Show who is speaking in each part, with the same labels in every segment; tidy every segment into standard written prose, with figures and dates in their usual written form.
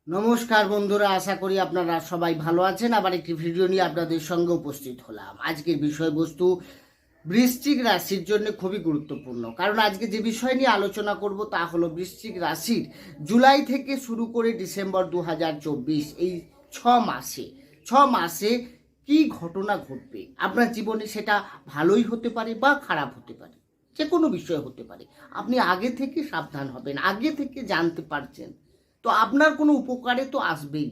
Speaker 1: নমস্কার বন্ধুরা, আশা করি আপনারা সবাই ভালো আছেন। আবার একটি ভিডিও নিয়ে আপনাদের সঙ্গে উপস্থিত হলাম। আজকের বিষয়বস্তু বৃশ্চিক রাশির জন্য খুবই গুরুত্বপূর্ণ, কারণ আজকে যে বিষয় নিয়ে আলোচনা করব তা হলো বৃশ্চিক রাশির জুলাই থেকে শুরু করে ডিসেম্বর 2024 এই ছ মাসে কি ঘটনা ঘটবে আপনার জীবনে। সেটা ভালোই হতে পারে বা খারাপ হতে পারে, যে কোনো বিষয় হতে পারে। আপনি আগে থেকে সাবধান হবেন, আগে থেকে জানতে পারছেন তো আপনার কোনো উপকারে তো আসবেই।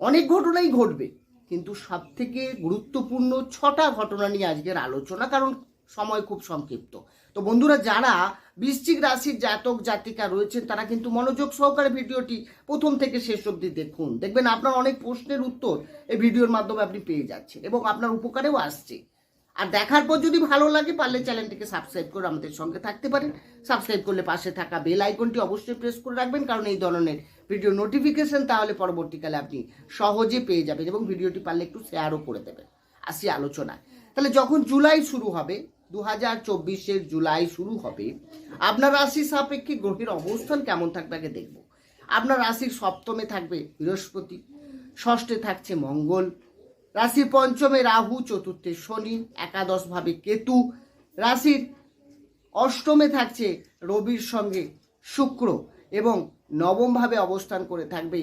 Speaker 1: অনেক ঘটনাই ঘটবে, কিন্তু সব থেকে গুরুত্বপূর্ণ 6টা ঘটনা নিয়ে আজকের আলোচনা, কারণ সময় খুব সংক্ষিপ্ত। তো বন্ধুরা, যারা বৃশ্চিক রাশির জাতক জাতিকা রয়েছেন তারা কিন্তু মনোযোগ সহকারে ভিডিওটি প্রথম থেকে শেষ অবধি দেখুন। দেখবেন আপনার অনেক প্রশ্নের উত্তর এই ভিডিওর মাধ্যমে আপনি পেয়ে যাচ্ছেন এবং আপনার উপকারেও আসছে। আর দেখার পর যদি ভালো লাগে, পারলে চ্যানেলটিকে সাবস্ক্রাইব করে আমাদের সঙ্গে থাকতে পারেন। সাবস্ক্রাইব করলে পাশে থাকা বেল আইকনটি অবশ্যই প্রেস করে রাখবেন, কারণ এই ধরনের ভিডিও নোটিফিকেশন তাহলে পরবর্তীকালে আপনি সহজে পেয়ে যাবেন, এবং ভিডিওটি পারলে একটু শেয়ারও করে দেবেন। আসি আলোচনায়। তাহলে যখন জুলাই শুরু হবে, 2024 জুলাই শুরু হবে, আপনার রাশি সাপেক্ষে গ্রহের অবস্থান কেমন থাকবে আগে দেখব। আপনার রাশির সপ্তমে থাকবে বৃহস্পতি, ষষ্ঠে থাকছে মঙ্গল, রাশির পঞ্চমে রাহু, চতুর্থে শনি, একাদশ ভাবে কেতু, রাশির অষ্টমে থাকছে রবির সঙ্গে শুক্র, এবং নবম ভাবে অবস্থান করে থাকবে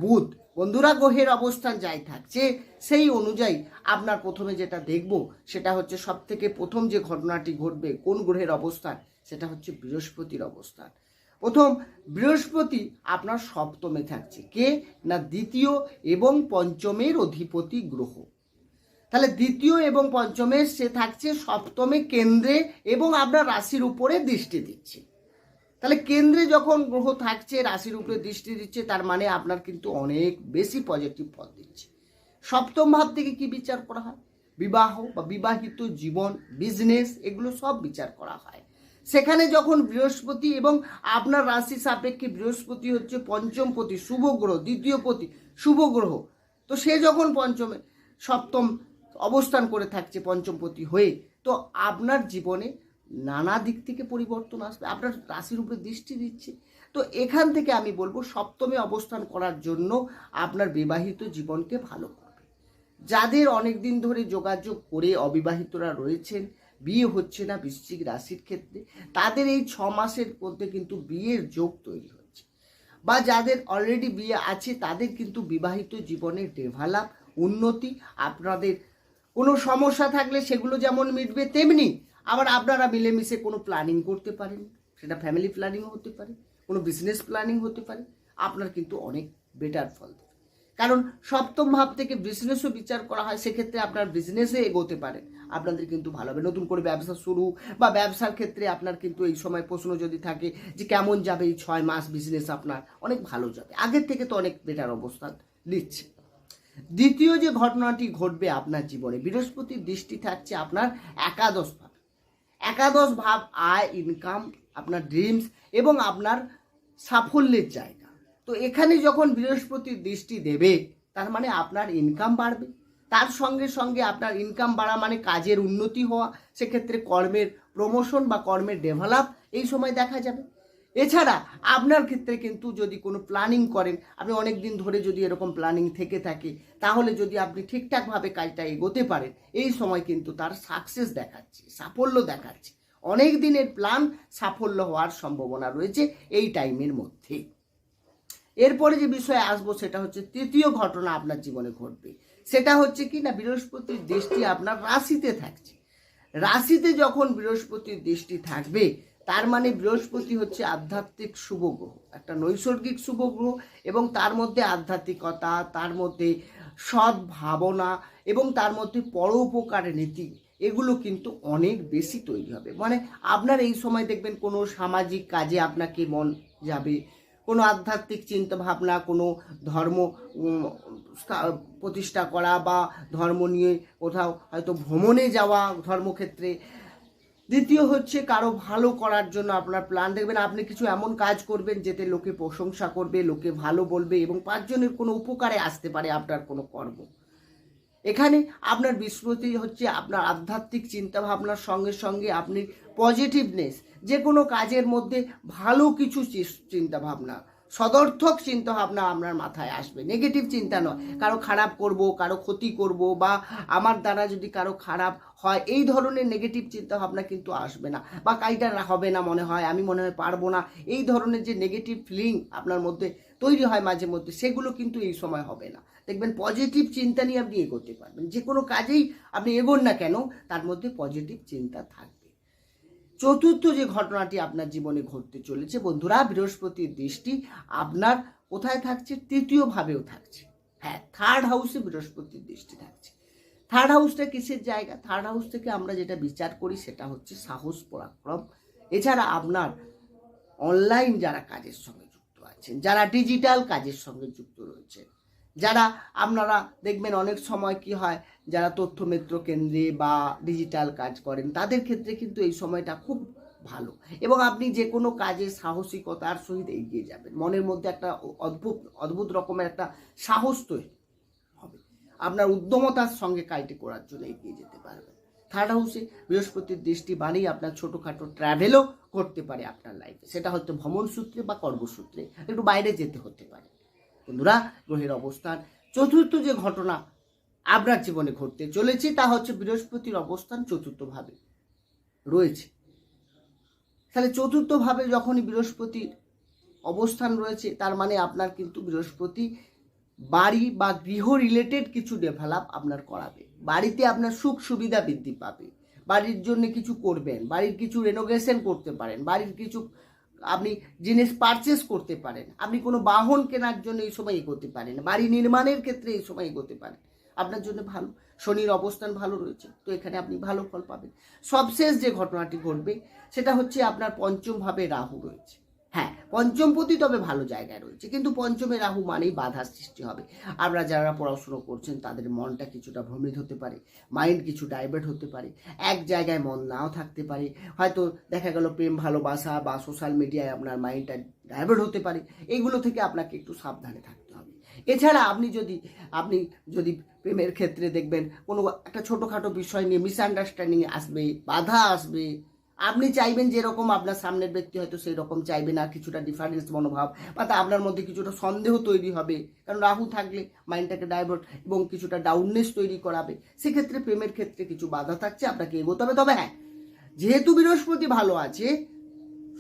Speaker 1: বুধ। বন্ধুরা, গ্রহের অবস্থান যাই থাকছে সেই অনুযায়ী আপনার প্রথমে যেটা দেখব সেটা হচ্ছে সব থেকে প্রথম যে ঘটনাটি ঘটবে কোন গ্রহের অবস্থান, সেটা হচ্ছে বৃহস্পতির অবস্থান। প্রথম বৃহস্পতি আপনার সপ্তমে থাকছে, কে না দ্বিতীয় এবং পঞ্চমের অধিপতি গ্রহ। তাহলে দ্বিতীয় এবং পঞ্চমের সে থাকছে সপ্তমে কেন্দ্রে এবং আপনার রাশির উপরে দৃষ্টি দিচ্ছে। তাহলে কেন্দ্রে যখন গ্রহ থাকছে, রাশির উপরে দৃষ্টি দিচ্ছে, তার মানে আপনার কিন্তু অনেক বেশি পজিটিভ ফল দিচ্ছে। সপ্তম ভাব থেকে কি বিচার করা হয়? বিবাহ বা বিবাহিত জীবন, বিজনেস, এগুলো সব বিচার করা হয়। সেখানে যখন বৃহস্পতি এবং আপনার রাশি সাপেক্ষে বৃহস্পতি হচ্ছে পঞ্চমপতি শুভ গ্রহ, দ্বিতীয় পতি শুভ গ্রহ, তো সে যখন পঞ্চমে সপ্তম অবস্থান করে থাকছে পঞ্চমপতি হয়ে, তো আপনার জীবনে নানা দিক থেকে পরিবর্তন আসবে। আপনার রাশির উপরে দৃষ্টি দিচ্ছে, তো এখান থেকে আমি বলবো সপ্তমে অবস্থান করার জন্য আপনার বিবাহিত জীবনকে ভালো করবে। যাদের অনেক দিন ধরে যোগাযোগ করে অবিবাহিতরা রয়েছেন, বিয়ে হচ্ছে না বৃশ্চিক রাশির ক্ষেত্রে, তাদের এই 6 মাসের মধ্যে কিন্তু বিয়ের যোগ তৈরি হচ্ছে। বা যাদের অলরেডি বিয়ে আছে তাদের কিন্তু বিবাহিত জীবনের ডেভেলপ, উন্নতি, আপনাদের কোনো সমস্যা থাকলে সেগুলো যেমন মিটবে, তেমনি আবার আপনারা মিলেমিশে কোনো প্ল্যানিং করতে পারেন। সেটা ফ্যামিলি প্ল্যানিংও হতে পারে, কোনো বিজনেস প্ল্যানিং হতে পারে। আপনার কিন্তু অনেক বেটার ফল দেবে, কারণ সপ্তম ভাব থেকে বিজনেসও বিচার করা হয়। সেক্ষেত্রে আপনার বিজনেসে এগোতে পারেন, আপনাদের কিন্তু ভালো হবে। নতুন করে ব্যবসা শুরু বা ব্যবসার ক্ষেত্রে আপনার কিন্তু এই সময় প্রশ্ন যদি থাকে যে কেমন যাবে এই 6 মাস বিজনেস, আপনার অনেক ভালো যাবে, আগের থেকে তো অনেক বেটার অবস্থান নিচ্ছে। দ্বিতীয় যে ঘটনাটি ঘটবে আপনার জীবনে, বৃহস্পতির দৃষ্টি থাকছে আপনার একাদশ ভাব। একাদশ ভাব আয়, ইনকাম, আপনার ড্রিমস এবং আপনার সাফল্যের জায়গা। তো এখানে যখন বৃহস্পতির দৃষ্টি দেবে, তার মানে আপনার ইনকাম বাড়বে। তার সঙ্গে সঙ্গে আপনার ইনকাম বাড়া মানে কাজের উন্নতি হওয়া, সেক্ষেত্রে কর্মের প্রমোশন বা কর্মের ডেভেলপ এই সময় দেখা যাবে। এছাড়া আপনার ক্ষেত্রে কিন্তু যদি কোনো প্ল্যানিং করেন, আপনি অনেক দিন ধরে যদি এরকম প্ল্যানিং থেকে থাকে, তাহলে যদি আপনি ঠিকঠাকভাবে কাজটা এগোতে পারেন, এই সময় কিন্তু তার সাকসেস দেখাচ্ছে, সাফল্য দেখাচ্ছে। অনেক দিনের প্ল্যান সাফল্য হওয়ার সম্ভাবনা রয়েছে এই টাইমের মধ্যে। এরপরে যে বিষয়ে আসবো সেটা হচ্ছে তৃতীয় ঘটনা আপনার জীবনে ঘটবে। সেটা হচ্ছে কি না, বৃহস্পতির দৃষ্টি আপনার রাশিতে থাকছে। রাশিতে যখন বৃহস্পতির দৃষ্টি থাকবে, তার মানে বৃহস্পতি হচ্ছে আধ্যাত্মিক শুভ গ্রহ, একটা নৈসর্গিক শুভ গ্রহ, এবং তার মধ্যে আধ্যাত্মিকতা, তার মধ্যে সৎ ভাবনা এবং তার মধ্যে পরোপকার নীতি, এগুলো কিন্তু অনেক বেশি তৈরি হবে। মানে আপনার এই সময় দেখবেন কোনো সামাজিক কাজে আপনাকে মন যাবে, কোনো আধ্যাত্মিক চিন্তা ভাবনা, কোনো ধর্ম প্রতিষ্ঠা করা বা ধর্ম নিয়ে কোথাও হয়তো ভ্রমণে যাওয়া ধর্মক্ষেত্রে। দ্বিতীয় হচ্ছে কারো ভালো করার জন্য আপনার প্ল্যান, দেখবেন আপনি কিছু এমন কাজ করবেন যেতে লোকে প্রশংসা করবে, লোকে ভালো বলবে এবং 5 জনের কোনো উপকারে আসতে পারে আপনার কোনো কর্ম। এখানে আপনার বৃহস্পতি হচ্ছে আপনার আধ্যাত্মিক চিন্তা ভাবনার সঙ্গে সঙ্গে আপনি পজিটিভনেস, যে কোনো কাজের মধ্যে ভালো কিছু চিন্তা ভাবনা, সদর্থক চিন্তা ভাবনা আপনার মাথায় আসবে, নেগেটিভ চিন্তা নয়। কারো খারাপ করব, কারো ক্ষতি করব, বা আমার দ্বারা যদি কারো খারাপ হয়, এই ধরনের নেগেটিভ চিন্তা ভাবনা কিন্তু আসবে না। বা কাইটা হবে না মনে হয়, আমি মনে হয় পারবো না, এই ধরনের যে নেগেটিভ ফিলিং আপনার মধ্যে তৈরি হয় মাঝে মধ্যে, সেগুলো কিন্তু এই সময় হবে না। দেখবেন পজিটিভ চিন্তা নিয়ে আপনি এগোতে পারবেন। যে কোনো কাজেই আপনি এগোন না কেন, তার মধ্যে পজিটিভ চিন্তা থাকবে। চতুর্থ যে ঘটনাটি আপনার জীবনে ঘটতে চলেছে বন্ধুরা, বৃহস্পতির দৃষ্টি আপনার কোথায় থাকছে? তৃতীয় ভাবেও থাকছে। হ্যাঁ, থার্ড হাউসে বৃহস্পতির দৃষ্টি থাকছে। থার্ড হাউসটা কিসের জায়গা? থার্ড হাউস থেকে আমরা যেটা বিচার করি সেটা হচ্ছে সাহস, পরাক্রম। এছাড়া আপনার অনলাইন যারা কাজের সঙ্গে যুক্ত আছেন, যারা ডিজিটাল কাজের সঙ্গে যুক্ত রয়েছে, যারা আপনারা দেখবেন অনেক সময় কি হয়, যারা তথ্যমিত্র কেন্দ্রে বা ডিজিটাল কাজ করেন, তাদের ক্ষেত্রে কিন্তু এই সময়টা খুব ভালো, এবং আপনি যে কোনো কাজে সাহসিকতার সহিত এগিয়ে যাবেন। মনের মধ্যে একটা অদ্ভুত রকমের একটা সাহস তৈরি হবে, আপনার উদ্যমতার সঙ্গে কাজটি করার জন্য এগিয়ে যেতে পারবেন। থার্ড হাউসে বৃহস্পতির দৃষ্টি বাড়িয়ে আপনার ছোটোখাটো ট্রাভেলও করতে পারে আপনার লাইফে, সেটা হয়তো ভ্রমণ সূত্রে বা কর্মসূত্রে একটু বাইরে যেতে হতে পারে। বন্ধুরা, গ্রহের অবস্থান, চতুর্থ যে ঘটনা আপনার জীবনে ঘটতে চলেছে তা হচ্ছে বৃহস্পতির অবস্থান চতুর্থভাবে রয়েছে। তাহলে চতুর্থভাবে যখনই বৃহস্পতির অবস্থান রয়েছে, তার মানে আপনার কিন্তু বৃহস্পতি বাড়ি বা গৃহ রিলেটেড কিছু ডেভেলপ আপনার করাবে। বাড়িতে আপনার সুখ সুবিধা বৃদ্ধি পাবে, বাড়ির জন্য কিছু করবেন, বাড়ির কিছু রেনোভেশন করতে পারেন, বাড়ির কিছু আপনি জিনিস পারচেস করতে পারেন, আপনি কোনো বাহন কেনার জন্য এই সময় এগোতে পারেন, বাড়ি নির্মাণের ক্ষেত্রে এই সময় এগোতে পারেন, আপনার জন্য ভালো। শনির অবস্থান ভালো রয়েছে, তো এখানে আপনি ভালো ফল পাবেন। সবশেষ যে ঘটনাটি ঘটবে সেটা হচ্ছে আপনার পঞ্চমভাবে রাহু রয়েছে। হ্যাঁ, পঞ্চমপতি তবে ভালো জায়গায় রয়েছে, কিন্তু পঞ্চমে রাহু মানেই বাধার সৃষ্টি হবে। আমরা যারা পড়াশুনো করছেন তাদের মনটা কিছুটা ভ্রমিত হতে পারে, মাইন্ড কিছু ডাইভার্ট হতে পারে, এক জায়গায় মন নাও থাকতে পারে। হয়তো দেখা গেল প্রেম ভালোবাসা বা সোশ্যাল মিডিয়ায় আপনার মাইন্ডটা ডাইভার্ট হতে পারে। এইগুলো থেকে আপনাকে একটু সাবধানে থাকতে হবে। এছাড়া আপনি যদি প্রেমের ক্ষেত্রে দেখবেন কোনো একটা ছোটোখাটো বিষয় নিয়ে মিসআন্ডারস্ট্যান্ডিং আসবে, বাধা আসবে, আপনি চাইবেন যেরকম, আপনার সামনের ব্যক্তি হয়তো সেই রকম চাইবে না, কিছুটা ডিফারেন্স মনোভাব, বা আপনার মধ্যে কিছুটা সন্দেহ তৈরি হবে, কারণ রাহু থাকলে মাইন্ডটাকে ডাইভার্ট এবং কিছুটা ডাউননেস তৈরি করাবে। সেক্ষেত্রে প্রেমের ক্ষেত্রে কিছু বাধা থাকছে, আপনাকে এগোতে হবে। তবে হ্যাঁ, যেহেতু বৃহস্পতি ভালো আছে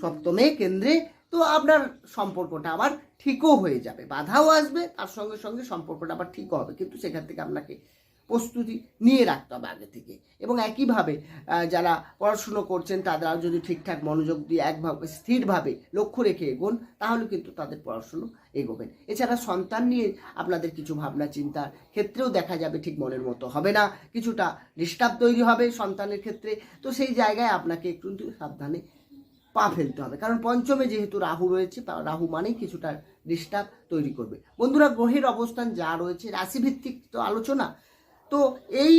Speaker 1: সপ্তমে কেন্দ্রে, তো আপনার সম্পর্কটা আবার ঠিকও হয়ে যাবে, বাধাও আসবে, তার সঙ্গে সঙ্গে সম্পর্কটা আবার ঠিকও হবে, কিন্তু সেখান থেকে আপনাকে প্রস্তুতি নিয়ে রাখতে হবে আগে থেকে। এবং একইভাবে যারা পড়াশুনো করছেন তারা যদি ঠিকঠাক মনোযোগ দিয়ে একভাবে স্থিরভাবে লক্ষ্য রেখে এগোন, তাহলে কিন্তু তাদের পড়াশুনো এগোবেন। এছাড়া সন্তান নিয়ে আপনাদের কিছু ভাবনা চিন্তার ক্ষেত্রেও দেখা যাবে ঠিক মনের মতো হবে না, কিছুটা ডিস্টার্ব তৈরি হবে সন্তানের ক্ষেত্রে। তো সেই জায়গায় আপনাকে একটু সাবধানে পা ফেলতে হবে, কারণ পঞ্চমে যেহেতু রাহু রয়েছে, রাহু মানেই কিছুটা ডিস্টার্ব তৈরি করবে। বন্ধুরা, গ্রহের অবস্থান যা রয়েছে রাশিভিত্তিক তো আলোচনা, তো এই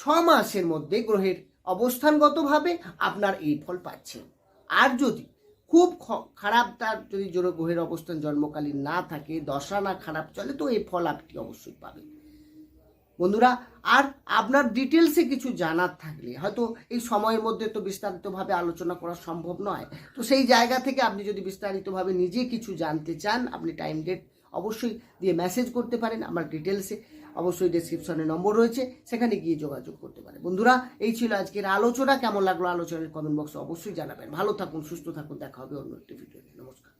Speaker 1: 6 মাসের মধ্যে গ্রহের অবস্থানগতভাবে আপনার এই ফল পাচ্ছেন। আর যদি খুব খারাপ, তার যদি গ্রহের অবস্থান জন্মকালীন না থাকে, দশা না খারাপ চলে, তো এই ফল আপনি অবশ্যই পাবেন। বন্ধুরা, আর আপনার ডিটেলসে কিছু জানার থাকলে, হয়তো এই সময়ের মধ্যে তো বিস্তারিতভাবে আলোচনা করা সম্ভব নয়, তো সেই জায়গা থেকে আপনি যদি বিস্তারিতভাবে নিজে কিছু জানতে চান, আপনি টাইম ডেট অবশ্যই দিয়ে মেসেজ করতে পারেন। আমার ডিটেলসে অবশ্যই ডেসক্রিপশনে নম্বর রয়েছে, সেখানে গিয়ে যোগাযোগ করতে পারেন। বন্ধুরা, এই ছিল আজকের আলোচনা। কেমন লাগলো আলোচনার কমেন্ট বক্সে অবশ্যই জানাবেন। ভালো থাকুন, সুস্থ থাকুন, দেখা হবে অন্য একটি ভিডিওতে। নমস্কার।